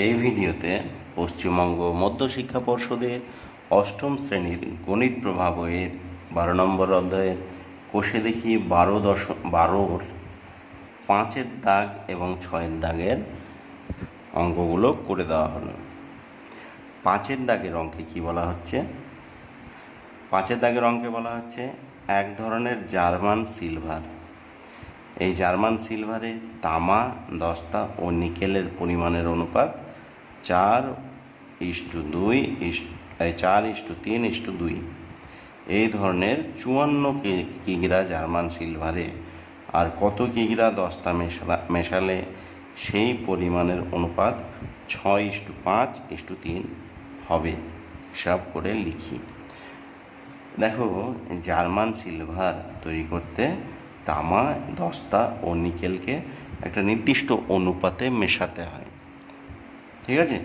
এই ভিডিওতে পশ্চিমবঙ্গ মধ্য শিক্ষা পর্ষদের অষ্টম শ্রেণীর গণিত প্রভা বইয়ের 12 নম্বর অধ্যায়ের কোষে দেখি 12-র 5-এর দাগ এবং 6-এর দাগের অঙ্কগুলো করে দেওয়া হলো। 5-এর দাগের অঙ্কে কি বলা হচ্ছে? 5-এর দাগের অঙ্কে বলা হচ্ছে এক ধরনের জার্মান সিলভার। এই জার্মান সিলভারে তামা, দস্তা ও নিকেলের পরিমাণের অনুপাত 4:3:2। এই ধরনের 54 কিগ্রা জার্মান সিলভারে আর কত কিগ্রা দস্তা মেশালে সেই পরিমাণের অনুপাত 6:5:3 হবে? হিসাব করে লিখি। দেখো, জার্মান সিলভার তৈরি করতে তামা, দস্তা ও নিকেলকে একটা নির্দিষ্ট অনুপাতে মেশাতে হয়। ঠিক আছে?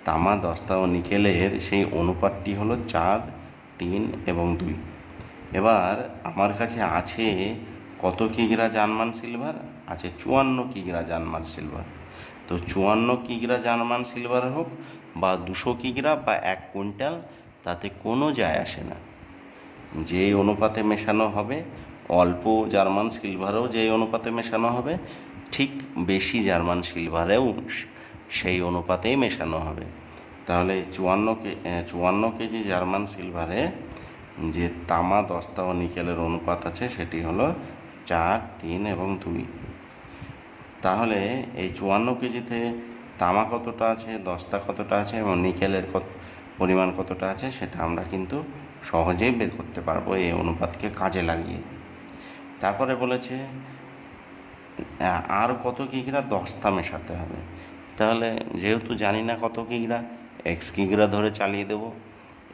তামা, দস্তা ও নিকেলের সেই অনুপাতটি হলো 4, 3 এবং 2। এবার আমার কাছে আছে কত কিগ্রা জার্মান সিলভার? আছে 54 কিগ্রা জার্মান সিলভার। তো 54 কিগ্রা জার্মান সিলভার হোক বা 200 কিগ্রা বা 1 কুইন্টাল, তাতে কোনো যায় আসে না। যে অনুপাতে মেশানো হবে, অল্প জার্মান সিলভারেও যে অনুপাতে মেশানো হবে, ঠিক বেশি জার্মান সিলভারেও সেই অনুপাতেই মেশানো হবে। তাহলে 54 কেজি জার্মান সিলভারে যে তামা, দস্তা ও নিকেলের অনুপাত আছে সেটি হলো 4, 3 এবং 2। তাহলে এই 54 কেজিতে তামা কতটা আছে, দস্তা কতটা আছে এবং নিকেলের পরিমাণ কতটা আছে সেটা আমরা কিন্তু সহজেই বের করতে পারবো এই অনুপাতকে কাজে লাগিয়ে। তারপরে বলেছে আর কত কিগ্রা দস্তা মেশাতে হবে। তাহলে যেহেতু জানি না কত কিগ্রা, এক্স কিগ্রা ধরে চালিয়ে দেব।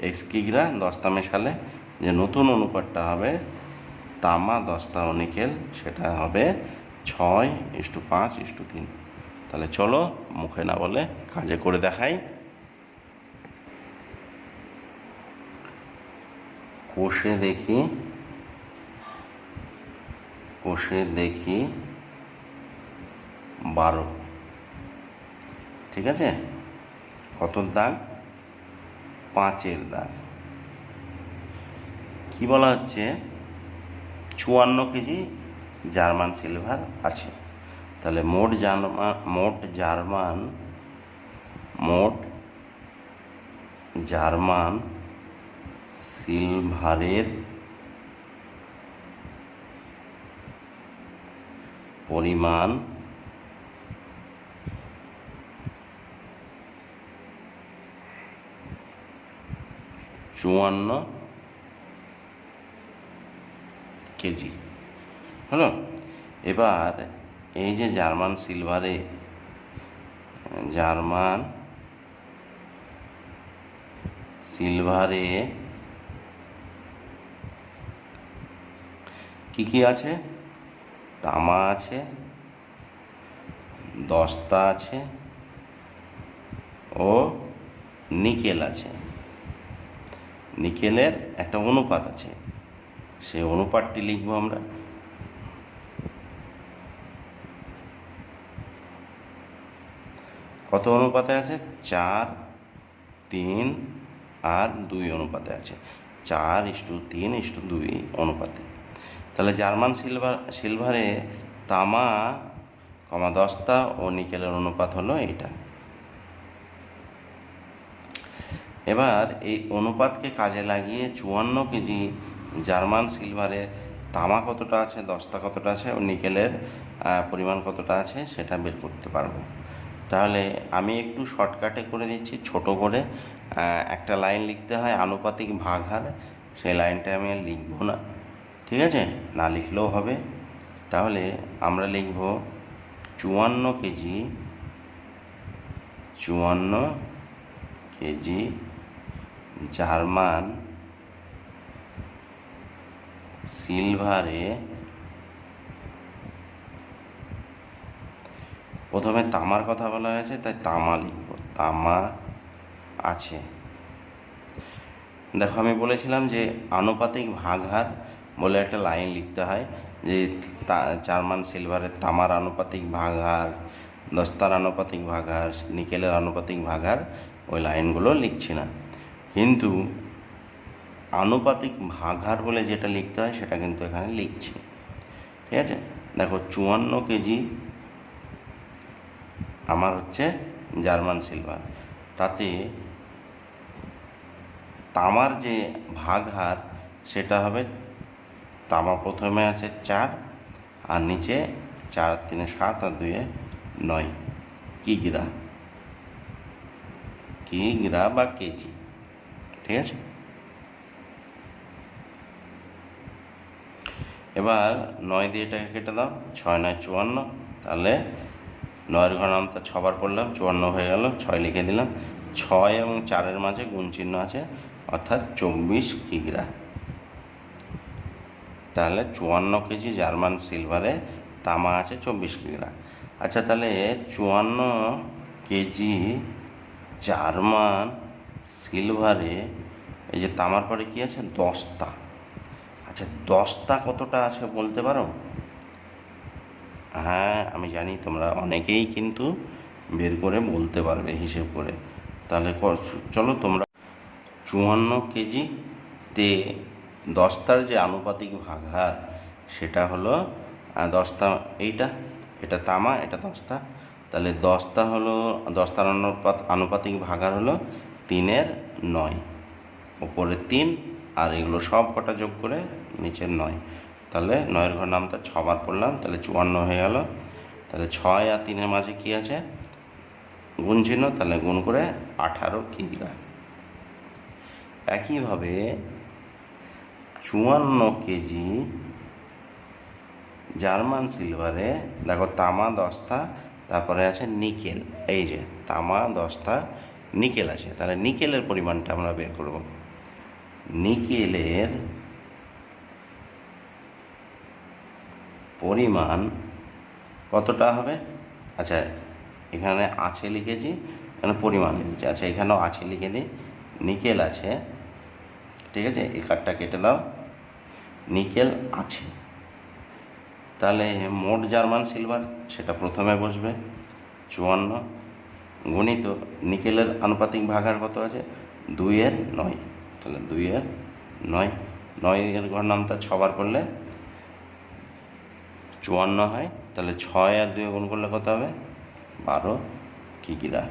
এক্স কিগ্রা দস্তা মেশালে যে নতুন অনুপাতটা হবে তামা, দস্তা ও নিকেল, সেটা হবে 6:5:3। তাহলে চলো মুখে না বলে কাজে করে দেখাই। কোষে দেখি 12। ঠিক আছে? কত দাগ? 5-এর দাগ। কি বলা হচ্ছে? 54 কেজি জার্মান সিলভার আছে। তাহলে মোট জার্মান সিলভারের পরিমাণ 54 কেজি হলো। এবার এই যে জার্মান সিলভারে কি কি আছে? তামা আছে, দস্তা আছে ও নিকেল আছে। নিকেলের একটা অনুপাত আছে, সেই অনুপাতটি লিখবো আমরা। কত অনুপাতে আছে? 4, 3 আর 2 অনুপাতে আছে। 4:3:2 অনুপাতে। তাহলে জার্মান সিলভারে তামা, দস্তা ও নিকেলের অনুপাত হলো এইটা। এবার এই অনুপাতকে কাজে লাগিয়ে 54 কেজি জার্মান সিলভারে তামা কতটা আছে, দস্তা কতটা আছে ও নিকেলের পরিমাণ কতটা আছে সেটা বের করতে পারবো। তাহলে আমি একটু শর্টকাটে করে দিচ্ছি, ছোট করে একটা লাইন লিখতে হয় আনুপাতিক ভাগহার, সেই লাইনটা আমি আর লিখবো না। ঠিক আছে? না লিখলেও হবে। তাহলে আমরা লিখব 54 কেজি জার্মান সিলভারে প্রথমে তামার কথা বলা হয়েছে, তাই তামা লিখব। তামা আছে। দেখো, আমি বলেছিলাম যে আনুপাতিক ভাগহার বলে একটা লাইন লিখতে হয়, যে জার্মান সিলভারের তামার আনুপাতিক ভাগহার দস্তার আনুপাতিক ভাগাহার, নিকেলের আনুপাতিক ভাগাহার ওই লাইনগুলো লিখছি না, কিন্তু আনুপাতিক ভাগাহার বলে যেটা লিখতে হয় সেটা কিন্তু এখানে লিখছি। ঠিক আছে, দেখো 54 কেজি আমার হচ্ছে জার্মান সিলভার, তাতে তামার যে ভাগহার সেটা হবে, তামা প্রথমে আছে 4 আর নিচে 4 আর 3 7 আর 2 9 কিগ্রা, কিগ্রা বা কেজি। ঠিক আছে, এবার 9 দিয়ে এটাকে কেটে দাও, 6 9 54, তাহলে 9 ঘর নামটা 6 বার পড়লাম, 54 হয়ে গেল, 6 লিখে দিলাম। 6 এবং 4-এর মাঝে গুণ চিহ্ন আছে, অর্থাৎ 24 কিগ্রা। তাহলে 54 কেজি জার্মান সিলভারে তামা আছে 24 কিগ্রা। আচ্ছা, তাহলে 54 কেজি জার্মান সিলভারে এই যে তামার পরে কি আছে, দস্তা। আচ্ছা, দস্তা কতটা আছে বলতে পারো? হ্যাঁ, আমি জানি তোমরা অনেকেই কিন্তু বের করে বলতে পারবে হিসেব করে। তাহলে চলো তোমরা 54 কেজিতে দস্তার যে আনুপাতিক ভাগহার সেটা হলো দস্তা, এটা তামা, এটা দস্তা। তাহলে দস্তা হলো, দস্তার আনুপাতিক ভাগহার হলো 3/9, ওপরে 3 আর এগুলো সব কটা যোগ করে নিচের 9। তাহলে 9-এর ঘর নামটা 6 বার পড়লাম, তাহলে 54 হয়ে গেল। তাহলে 6 আর 3-এর মাঝে কি আছে, গুণ চিহ্ন, তাহলে গুণ করে 18 কিগ্রা। একইভাবে 54 কেজি জার্মান সিলভারে দেখো তামা দস্তা, তারপরে আছে নিকেল। এই যে তামা দস্তা নিকেল আছে, তাহলে নিকেলের পরিমাণটা আমরা বের করব। নিকেলের পরিমাণ কতটা হবে? আচ্ছা, এখানে আছে লিখেছি, এখানে পরিমাণ লিখেছি। আচ্ছা, এখানেও আছে লিখে দিই, নিকেল আছে। ঠিক আছে, এই কার্ডটা কেটে দাও, নিকেল আছে। তাহলে মোট জার্মান সিলভার সেটা প্রথমে বসবে 54 গণিত নিকেলের আনুপাতিক ভাগাহার কত আছে, 2/9। তাহলে 2/9, 9-এর ঘর নামটা 6 বার করলে 54 হয়। তাহলে 6 আর 2 গুণ করলে কত হবে, 12 কিগ্রা।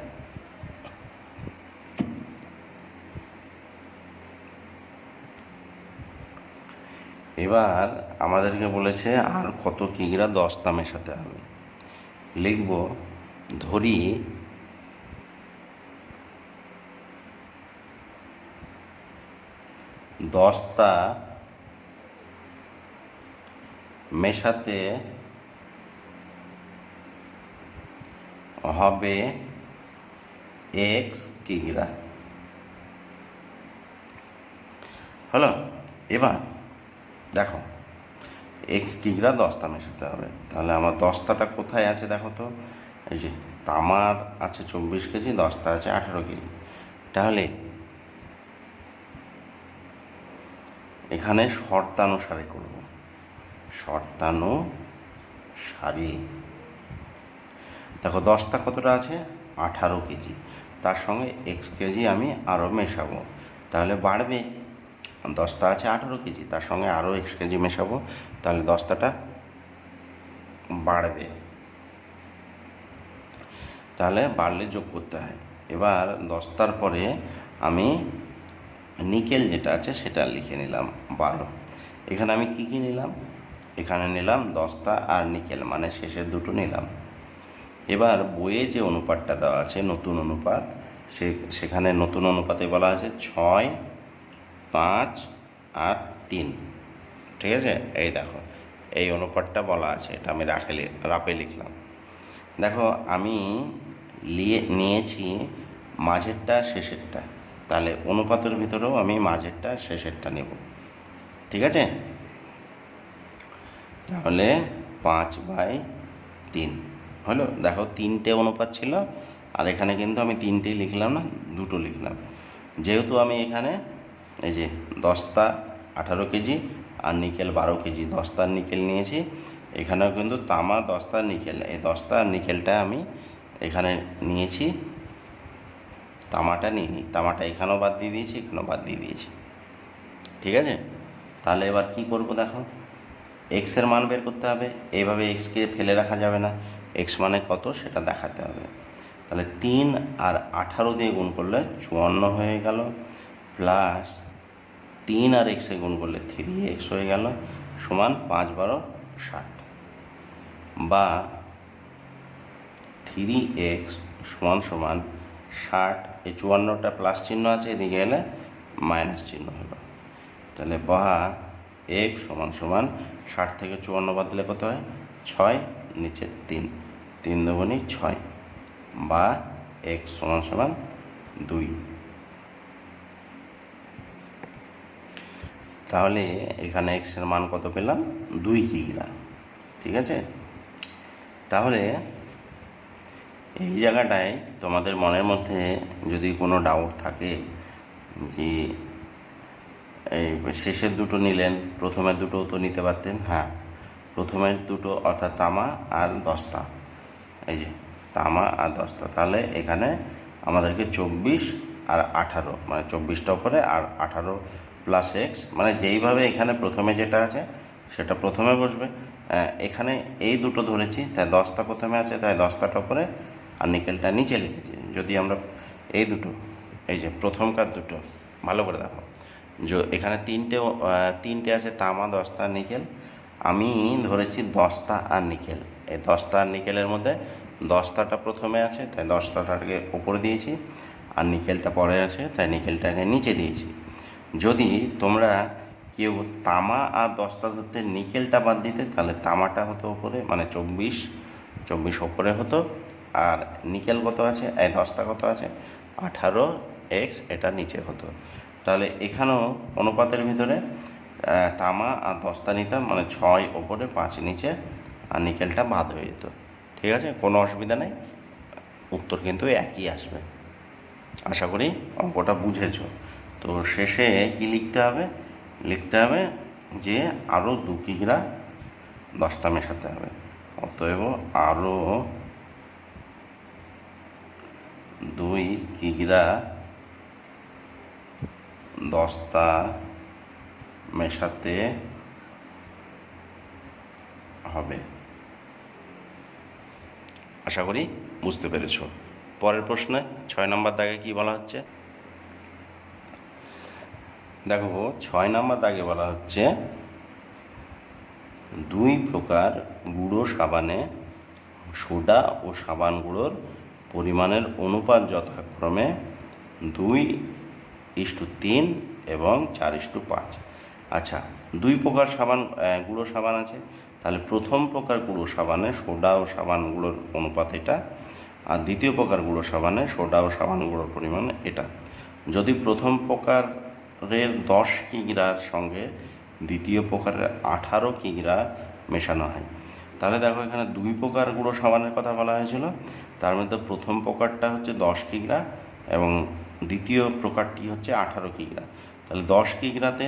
এবার আমাদেরকে বলেছে আর কত কিগ্রা দস্তা মেশাতে হবে। লিখব, ধরি দস্তা মেশাতে হবে x কিগ্রা। হলো, এবার দেখো এক্স কিগ্রা দস্তা মেশাতে হবে। তাহলে আমার দস্তাটা কোথায় আছে দেখো তো, এই যে তামার আছে 24 কেজি, দস্তা আছে 18 কেজি। তাহলে এখানে শর্তানুসারে করব, শর্তানুসারে। দেখো দস্তা কতটা আছে, 18 কেজি, তার সঙ্গে এক্স কেজি আমি আরও মেশাবো, তাহলে বাড়বে। দস্তা আছে 18 কেজি, তার সঙ্গে আরও এক্স কেজি মেশাবো, তাহলে দস্তাটা বাড়বে। তাহলে বাড়লে যোগ করতে হয়। এবার দস্তার পরে আমি নিকেল যেটা আছে সেটা লিখে নিলাম 12। এখানে আমি কি কি নিলাম, এখানে নিলাম দস্তা আর নিকেল, মানে শেষের দুটো নিলাম। এবার বইয়ে যে অনুপাতটা দেওয়া আছে নতুন অনুপাত, সেখানে নতুন অনুপাতে বলা আছে 6 5 8 3। ঠিক আছে, এই দেখো এই অনুপাতটা বলা আছে, এটা আমি রাপে লিখলাম। দেখো আমি নিয়েছি মাঝেরটা শেষেরটা, তাহলে অনুপাতের ভিতরেও আমি মাঝেরটা শেষেরটা নেব। ঠিক আছে, তাহলে 5/3 হলো। দেখো 3টে অনুপাত ছিল, আর এখানে কিন্তু আমি 3টেই লিখলাম না, 2টো লিখলাম। যেহেতু আমি এখানে এই যে দস্তা 18 কেজি আর নিকেল 12 কেজি, দস্তার নিকেল নিয়েছি, এখানেও কিন্তু তামা দস্তার নিকেল, এই দস্তা আর নিকেলটা আমি এখানে নিয়েছি, তামাটা নিয়ে নিই, তামাটা এখানেও বাদ দিয়ে দিয়েছি, এখানেও বাদ দিয়ে দিয়েছি। ঠিক আছে, তাহলে এবার কি করব দেখো, এক্সের মান বের করতে হবে। এইভাবে এক্সকে ফেলে রাখা যাবে না, এক্স মানে কত সেটা দেখাতে হবে। তাহলে 3 আর 18 দিয়ে গুণ করলে 54 হয়ে গেল, প্লাস 3 আর এক্সে গুণ করলে 3x হয়ে গেল, সমান 5 12 60, বা 3x সমান সমান 60, এই 54টা প্লাস চিহ্ন আছে, এদিকে এলে মাইনাস চিহ্ন হলো। তাহলে বা x সমান সমান 60 থেকে 54 বাদ দিলে কত হয় 6, নিচে 3, 3 দুগুণে 6, বা x সমান সমান 2। তাহলে এখানে x এর মান কত পেলাম, 2 কিগ্রা। ঠিক আছে, তাহলে এই জায়গাটায় তোমাদের মনের মধ্যে যদি কোনো ডাউট থাকে যে এই শেষের দুটো নিলেন, প্রথমের দুটোও তো নিতে পারতেন। হ্যাঁ, প্রথমের দুটো অর্থাৎ তামা আর দস্তা, এই যে তামা আর দস্তা, তাহলে এখানে আমাদেরকে 24 আর 18, মানে 24টা উপরে আর 18 প্লাস এক্স, মানে যেইভাবে এখানে প্রথমে যেটা আছে সেটা প্রথমে বসবে। এখানে এই দুটো ধরেছি, তাই দস্তা প্রথমে আছে, তাই দস্তাটা উপরে আর নিকেলটা নিচে লিখেছি। যদি আমরা এই দুটো, এই যে প্রথমকার দুটো ভালো করে দেখো, এখানে তিনটে আছে, তামা দস্তা নিকেল। আমি ধরেছি দস্তা আর নিকেল, এই দস্তা আর নিকেলের মধ্যে দস্তাটা প্রথমে আছে, তাই দস্তাটাকে উপরে দিয়েছি, আর নিকেলটা পরে আছে, তাই নিকেলটাকে নিচে দিয়েছি। যদি তোমরা কেউ তামা আর দস্তা ধরতে নিকেলটা বাদ দিতে, তাহলে তামাটা হতো ওপরে, মানে 24 ওপরে হতো, আর নিকেল কত আছে, এই দস্তা কত আছে 18x, এটা নিচে হতো। তাহলে এখানেও অনুপাতের ভিতরে তামা আর দস্তা নিতাম, মানে 6 ওপরে 5 নিচে, আর নিকেলটা বাদ হয়ে যেত। ঠিক আছে, কোনো অসুবিধা নেই, উত্তর কিন্তু একই আসবে। আশা করি অঙ্কটা বুঝেছ। তো শেষে কি লিখতে হবে, যে আরও 2 কিগ্রা দস্তা মেশাতে হবে। অতএব আরও 2 কিগ্রা দস্তা মেশাতে হবে। আশা করি বুঝতে পেরেছ। পরের প্রশ্নে 6 নম্বর দাগে কি বলা হচ্ছে দেখো, 6 নম্বর দাগে বলা হচ্ছে 2 প্রকার গুঁড়ো সাবানে সোডা ও সাবান গুঁড়োর পরিমাণের অনুপাত যথাক্রমে 2:3 এবং 4:5। আচ্ছা, 2 প্রকার গুঁড়ো সাবান আছে, তাহলে প্রথম প্রকার গুঁড়ো সাবানে সোডা ও সাবান গুঁড়োর অনুপাত এটা, আর দ্বিতীয় প্রকার গুঁড়ো সাবানে সোডা ও সাবান গুঁড়োর পরিমাণ এটা। যদি প্রথম প্রকারের 10 কিগ্রার সঙ্গে দ্বিতীয় প্রকারের 18 কিগ্রা মেশানো হয়, তাহলে দেখো এখানে 2 প্রকার গুঁড়ো সাবানের কথা বলা হয়েছিল, তার মধ্যে প্রথম প্রকারটা হচ্ছে 10 কিগ্রা এবং দ্বিতীয় প্রকারটি হচ্ছে 18 কিগ্রা। তাহলে 10 কিগ্রাতে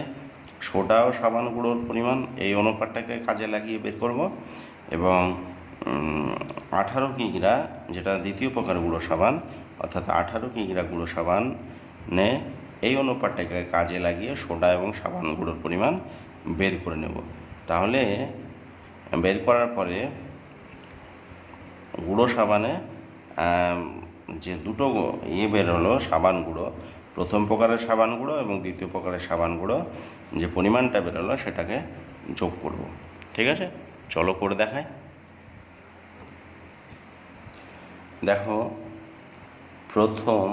সোডা ও সাবান গুঁড়োর পরিমাণ, এই অনুপাতটাকে কাজে লাগিয়ে বের করব, এবং 18 কিগ্রা যেটা দ্বিতীয় প্রকার গুঁড়ো সাবান, অর্থাৎ 18 কিগ্রা গুঁড়ো সাবানে এই অনুপাতটাকে কাজে লাগিয়ে সোডা এবং সাবান গুঁড়োর পরিমাণ বের করে নেব। তাহলে বের করার পরে গুঁড়ো সাবানে যে দুটো বের হলো সাবান গুঁড়ো, প্রথম প্রকারের সাবান গুঁড়ো এবং দ্বিতীয় প্রকারের সাবান গুঁড়ো, যে পরিমাণটা বের হলো সেটাকে যোগ করব। ঠিক আছে, চলো করে দেখাই। দেখো, প্রথম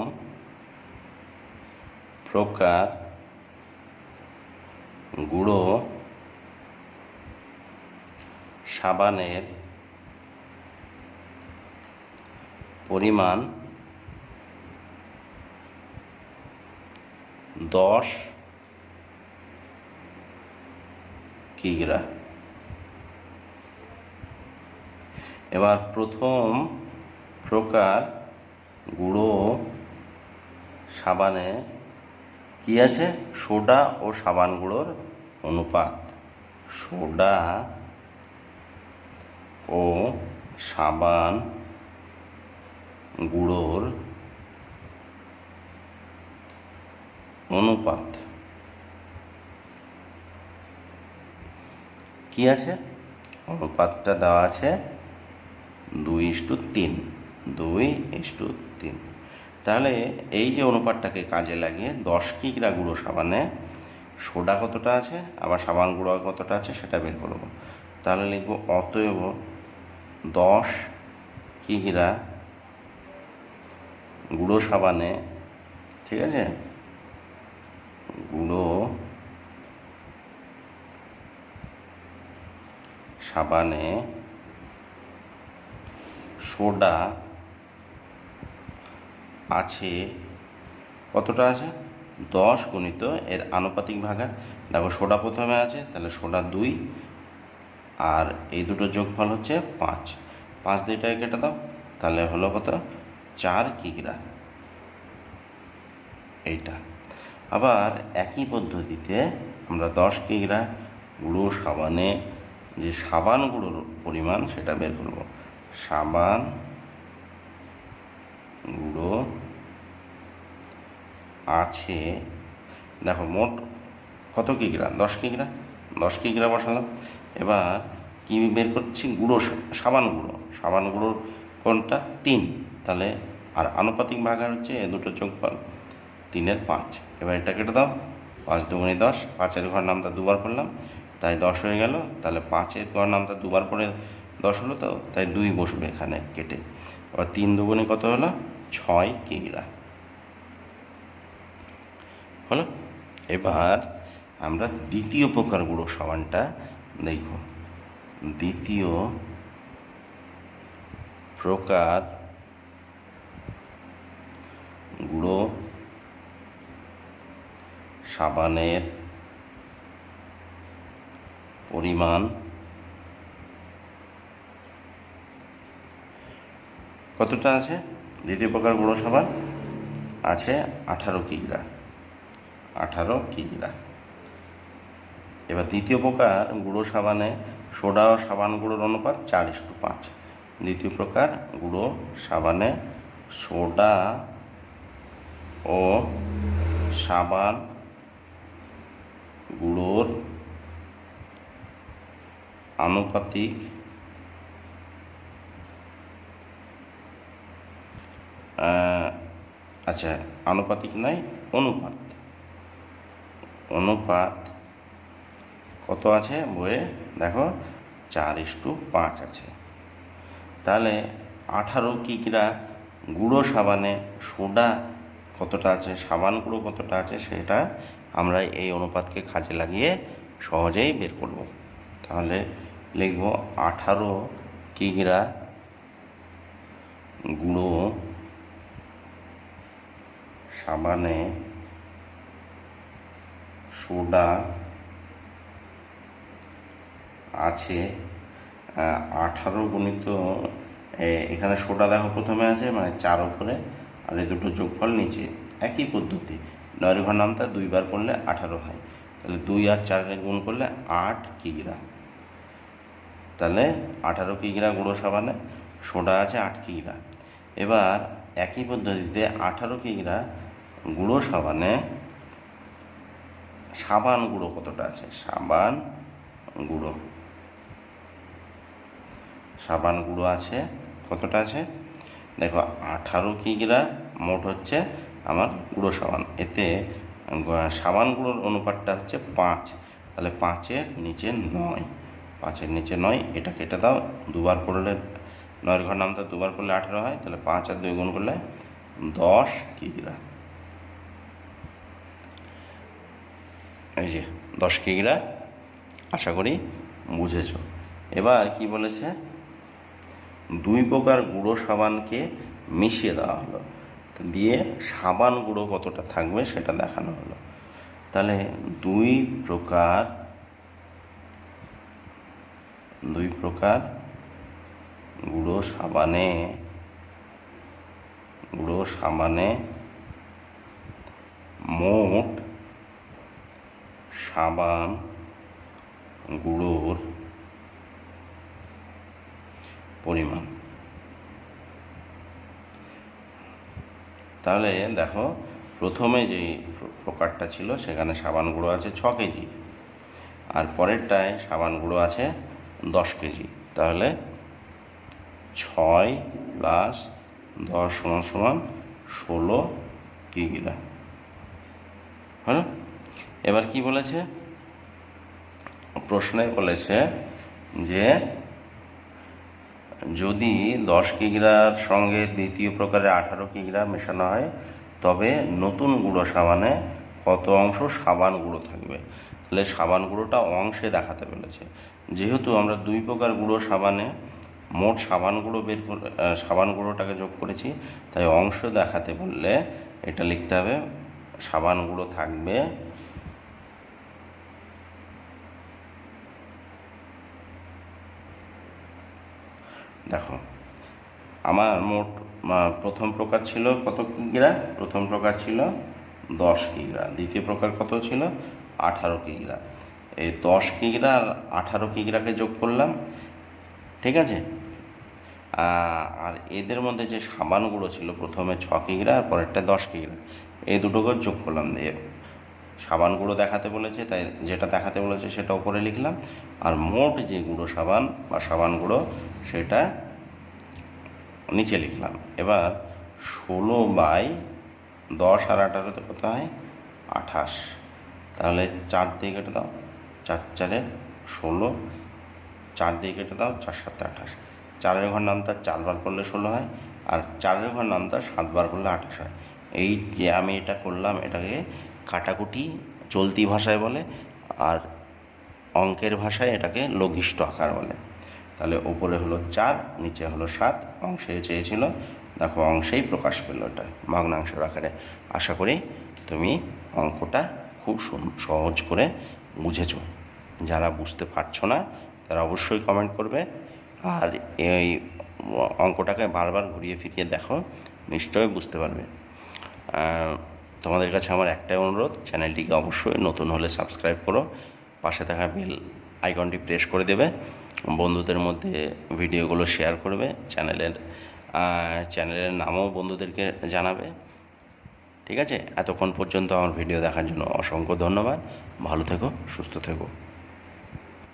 প্রকার গুঁড়ো সাবানের পরিমাণ 10 কিগ্রা। এবার প্রথম প্রকার গুঁড়ো সাবানে কি আছে, সোডা ও সাবান গুঁড়োর অনুপাত, সোডা ও সাবান গুঁড়োর অনুপাত কি আছে? অনুপাতটা দেওয়া আছে 2:3, 2:3। তাহলে এই যে অনুপাতটাকে কাজে লাগিয়ে 10 কিগ্রা গুঁড়ো সাবানে সোডা কতটা আছে আবার সাবান গুঁড়ো কতটা আছে সেটা বের করব। তাহলে লিখব অতএব 10 কিগ্রা গুঁড়ো সাবানে, ঠিক আছে, গুঁড়ো সাবানে সোডা আছে কতটা আছে? 10 গুণিত এর আনুপাতিক ভাগা। দেখো সোডা প্রথমে আছে, তাহলে সোডা 2, আর এই দুটো যোগফল হচ্ছে 5। 5 দিয়ে এটাকে কেটে দাও, তাহলে হলো কত? 4 কিগ্রা। এইটা আবার একই পদ্ধতিতে আমরা 10 কিগ্রা গুঁড়ো সাবানে যে সাবান গুঁড়োর পরিমাণ সেটা বের করব। সাবান গুঁড়ো আছে, দেখো মোট কত কিগ্রা? 10 কিগ্রা। 10 কিগ্রা বসালাম। এবার কি বের করছি? গুঁড়ো সাবান গুঁড়ো। সাবান গুঁড়োর কোনটা? 3। তাহলে আর আনুপাতিক ভাগার হচ্ছে এ দুটো যোগফল 3-এর 5। এবার এটা কেটে দাও, 5 দুগুণে 10, 5-এর ঘর নামটা দুবার করলাম তাই 10 হয়ে গেল। তাহলে 5-এর ঘর নামটা দুবার করে 10 হলো, তো তাই 2 বসবে এখানে কেটে। আবার 3 দুগুণে কত হলো? 6 কিগ্রা হলো। এবার আমরা দ্বিতীয় প্রকার গুঁড়ো সাবানটা দেখব। দ্বিতীয় প্রকার গুঁড়ো সাবানের পরিমাণ কতটা আছে? দ্বিতীয় প্রকার গুঁড়ো সাবান আছে 18 কিগ্রা। 18 কিগ্রা। এবার দ্বিতীয় প্রকার গুঁড়ো সাবানে সোডা ও সাবান গুঁড়োর অনুপাত 4:5। দ্বিতীয় প্রকার গুঁড়ো সাবানে সোডা ও সাবান গুঁড়োর আনুপাতিক আচ্ছা, আনুপাতিক নয়, অনুপাত। অনুপাত কত আছে বইয়ে? দেখো 4:5 আছে। তাহলে 18 কিগ্রা গুঁড়ো সাবানে সোডা কতটা আছে, সাবান গুঁড়ো কতটা আছে, সেটা আমরা এই অনুপাতকে কাজে লাগিয়ে সহজেই বের করব। তাহলে লিখব 18 কিগ্রা গুঁড়ো সাবানে সোডা আছে 18 গুণিত, এখানে সোডা দেখো প্রথমে আছে মানে 4 উপরে, আর এই দুটো যোগফল নিচে। একই পদ্ধতি, 9 ঘর নামটা 2 বার করলে 18 হয়। তাহলে 2 আর 4-কে গুণ করলে 8 কিগ্রা। তাহলে 18 কিগ্রা গুঁড়ো সাবানে সোডা আছে 8 কিগ্রা। এবার একই পদ্ধতিতে 18 কিগ্রা গুঁড়ো সাবানে সাবান গুঁড়ো কতটা আছে? সাবান গুঁড়ো আছে কতটা আছে? দেখো 18 কিগ্রা মোট হচ্ছে আমার গুঁড়ো সাবান, এতে সাবান গুঁড়োর অনুপাতটা হচ্ছে 5। তাহলে 5-এর নিচে 9, 5-এর নিচে 9, এটা কেটে দাও। দুবার করলে 9-এর ঘর নামটা দুবার করলে 18 হয়। তাহলে 5 আর 2 গুণ করলে 10 কিগ্রা। এই যে 10 কিগ্রা, আশা করি বুঝেছ। এবার কি বলেছে? 2 প্রকার গুঁড়ো সাবানকে মিশিয়ে দেওয়া হলো, দিয়ে সাবান গুঁড়ো কতটা থাকবে সেটা দেখানো হলো। তাহলে 2 প্রকার গুঁড়ো সাবানে মোট সাবান গুঁড়োর পরিমাণ তাহলে দেখো প্রথমে যে প্রকারটা ছিল সেখানে সাবান গুঁড়ো আছে 6 কেজি, আর পরেরটায় সাবান গুঁড়ো আছে 10 কেজি। তাহলে 6 প্লাস 10 সমান সমান 16 কিগ্রা হলো। এবার কি বলেছে, প্রশ্নে বলেছে যে যদি 10 কিগ্রার সঙ্গে দ্বিতীয় প্রকারের 18 কিগ্রা মেশানো হয় তবে নতুন গুঁড়ো সাবানে কত অংশ সাবান গুঁড়ো থাকবে। তাহলে সাবান গুঁড়োটা অংশে দেখাতে বলেছে। যেহেতু আমরা 2 প্রকার গুঁড়ো সাবানে মোট সাবান গুঁড়ো বের করে সাবান গুঁড়োটাকে যোগ করেছি, তাই অংশ দেখাতে বললে এটা লিখতে হবে সাবান গুঁড়ো থাকবে দেখো আমার মোট প্রথম প্রকার ছিল কত কিগ্রা, প্রথম প্রকার ছিল 10 কিগ্রা, দ্বিতীয় প্রকার কত ছিল 18 কিগ্রা। এই 10 কিগ্রা আর 18 কিগ্রাকে যোগ করলাম, ঠিক আছে। আর এদের মধ্যে যে সাবান গুঁড়ো ছিল প্রথমে 6 কিগ্রা আর পরেরটা 10 কিগ্রা, এই দুটোকে যোগ করলাম, দিয়ে সাবান গুঁড়ো দেখাতে বলেছে তাই যেটা দেখাতে বলেছে সেটা উপরে লিখলাম, আর মোট যে গুঁড়ো সাবান বা সাবান গুঁড়ো সেটা নিচে লিখলাম। এবার 16/10 আর 18তে কত হয় 28, তাহলে 4 দিয়ে কেটে দাও, 4 4 16, 4 দিয়ে কেটে দাও, 4 7 28, 4-এর ঘর নামতা 4 বার করলে 16 হয়, আর 4-এর ঘর নামতা 7 বার করলে 28 হয়। এই যে আমি এটা করলাম এটাকে কাটাকুটি চলতি ভাষায় বলে, আর অঙ্কের ভাষায় এটাকে লঘিষ্ঠ আকার বলে। তাহলে ওপরে হলো 4, নিচে হলো 7, অংশে চেয়েছিল, দেখো অংশেই প্রকাশ পেল এটা ভগ্নাংশের আকারে। আশা করি তুমি অঙ্কটা খুব সহজ করে বুঝেছো। যারা বুঝতে পারছো না তারা অবশ্যই কমেন্ট করবে, আর এই অঙ্কটাকে বারবার ঘুরিয়ে ফিরিয়ে দেখো, নিশ্চয়ই বুঝতে পারবে। তোমাদের কাছে আমার একটাই অনুরোধ, চ্যানেলটিকে অবশ্যই নতুন হলে সাবস্ক্রাইব করো, পাশে থাকা বেল আইকনটি প্রেস করে দেবে, বন্ধুদের মধ্যে ভিডিওগুলো শেয়ার করবে, চ্যানেলের নামও বন্ধুদেরকে জানাবে, ঠিক আছে। এতক্ষণ পর্যন্ত আমার ভিডিও দেখার জন্য অসংখ্য ধন্যবাদ। ভালো থেকো, সুস্থ থেকো।